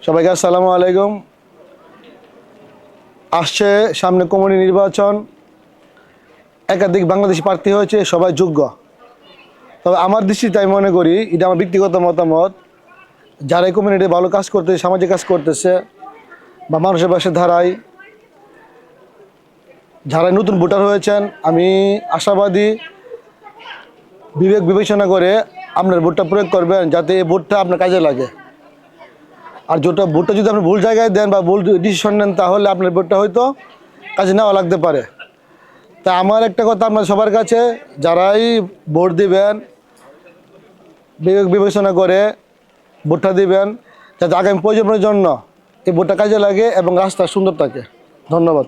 সবাইকে আসসালামু আলাইকুম। আসছে সামনে কমিউনি নির্বাচন, একাধিক বাংলাদেশি প্রার্থী হয়েছে, সবাই যোগ্য। তবে আমার দৃষ্টিতে আমি মনে করি, এটা আমার ব্যক্তিগত মতামত, যারা এই কমিউনিটি ভালো কাজ করতেছে, সামাজিক কাজ করতেছে বা মানুষের পাশে দাঁড়ায়, যারা নতুন ভোটার হয়েছেন, আমি আশাবাদী বিবেক বিবেচনা করে আপনার ভোটটা প্রয়োগ করবেন, যাতে এই ভোটটা আপনার কাজে লাগে। আর ভোটটা যদি আপনি ভুল জায়গায় দেন বা ভুল ডিসিশন নেন, তাহলে আপনার ভোটটা হয়তো কাজে নেওয়া লাগতে পারে। তা আমার একটা কথা আপনার সবার কাছে, যারাই ভোট দিবেন বিবেক বিবেচনা করে ভোটটা দিবেন, যাতে আগামী প্রজন্মের জন্য এই ভোটটা কাজে লাগে এবং রাস্তা সুন্দর থাকে। ধন্যবাদ।